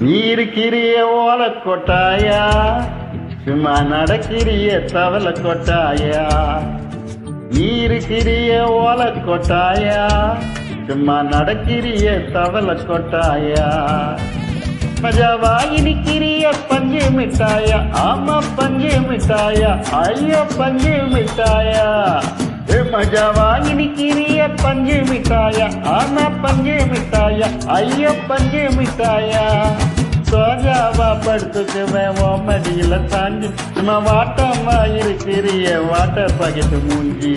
நீ இருக்கிறிய ஓல கொட்டாயா, சும்மா நடக்கிறிய தவள கொட்டாயா. நீ இருக்கிறிய ஓல கொட்டாயா, சும்மா நடக்கிறிய தவள கொட்டாயா. மஜாவா இனிக்கிறிய பஞ்சு மிட்டாயா, ஆமா பஞ்சு மிட்டாயா, ஐயோ பஞ்சு மிட்டாயா. மஜாவா இனிக்கிறிய பஞ்சு மிட்டாயா, ஆமா பஞ்சு மிட்டாயா, ஐயோ பஞ்சு மிட்டாயா. சோஜாவா படுத்துக்குவேன் ஓ மடியில தாண்டி, நம்ம வாட்டமா இருக்கிறிய வாட்டர் பாக்கெட்டு மூஞ்சி.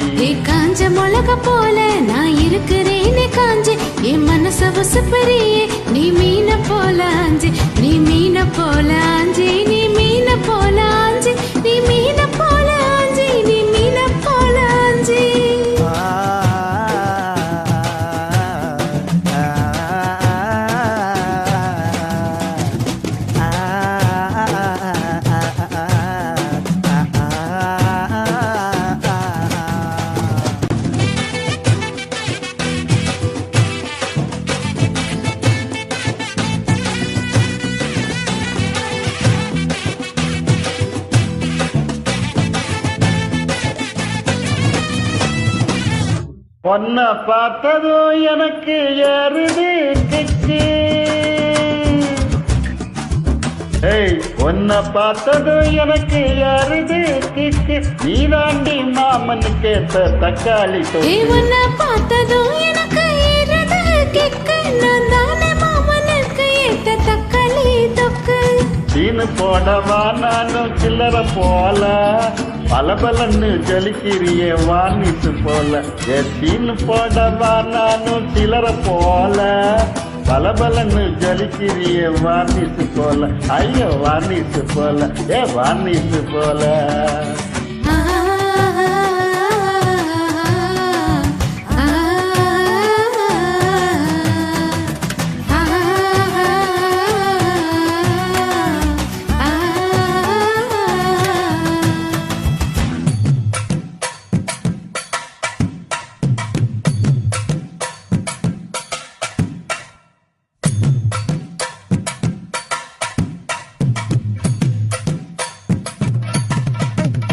காஞ்ச மிளக போல நான் இருக்கிறேனே காஞ்சு, என் மனச வசப்பறியே நீ மீன போல ஆஞ்சு, நீ மீன போல ஆஞ்சு, நீ மீன போல ஆஞ்சு, நீ மீன போல ஆஞ்சு, நீ மீன போல ஆஞ்சு. பொன்ன பார்த்ததும் எனக்கு ஏறுது கிக்கு. பொன்ன பார்த்ததும் எனக்கு ஏறுது கிக்கு. நீ தாண்டி மாமனு கேட்ட தக்காளி உன்னை பார்த்ததும் எனக்கு ஏறுது கிக்கு. நான் தானே மாமனுக்கு ஏத்த தக்காளி தொக்கு. சீனு போடவா நானும் சில்லற போல, பலபலன்னு ஜலிக்கிறிய வார்னிசு போல. சீனு போடவா நானும் சில்லற போல, பலபலன்னு ஜலிக்கிறிய வார்னிசு போல. ஐயோ வார்னிசு போல, வார்னிசு போல.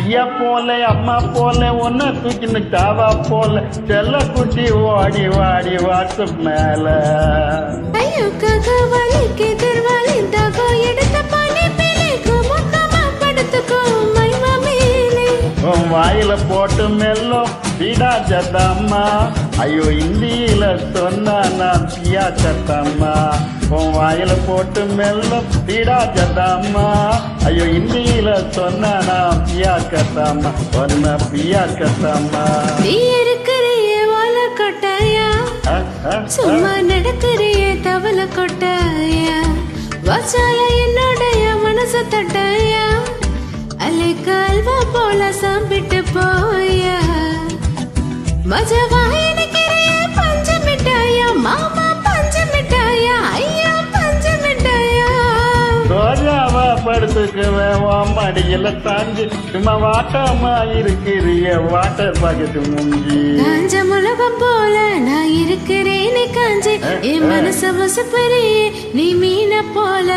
ஐயா போல அம்மா போல ஒன்ன தூக்கின்னு தாவா போல, செல்ல குட்டி ஓடி வாடி வாட்ஸ்அப் மேல. ஐயோ ககவலிக்கு திருவாலி தகோ எடுத்த பானி பிள்ளைக்கு மொத்தமா படுத்துக்கோ மைமா மேலே. உன் வாயில போட்டு மெல்லும் பீடா ஜத்தம்மா, ஐயோ இந்தியில சொன்னா நான் பியா சத்தம்மா. உன் வாயில போட்டு மெல்லும் பீடா ஜத்தம்மா, ஐயோ இந்தியில சொன்னா நான் பியா கத்தம்மா, ஒன்ன பியா கத்தம்மா. நீ இருக்கிறிய வாழ கொட்டாயா, சும்மா நடக்கிறிய தவள கொட்டாயா. வாச்சால என்னோடைய மனச தட்டாயா, அலை கால்வா போல சாப்பிட்டு போயா. மஜவா இருக்கிறிய பஞ்சு மிட்டாயா, மாமா பஞ்சு மிட்டாயா, ஐயா பஞ்சு மிட்டாயா. ரோஜாவா படுத்துக்குவேன் மடியில தாண்டி, சும்மா வாட்டமா இருக்கிறிய வாட்டர் பாக்கெட்டு மூஞ்சி. காஞ்ச மிளகம் போல நான் இருக்கிறேனே காஞ்சு, என் மனச வசப்பறியே நீ மீன போல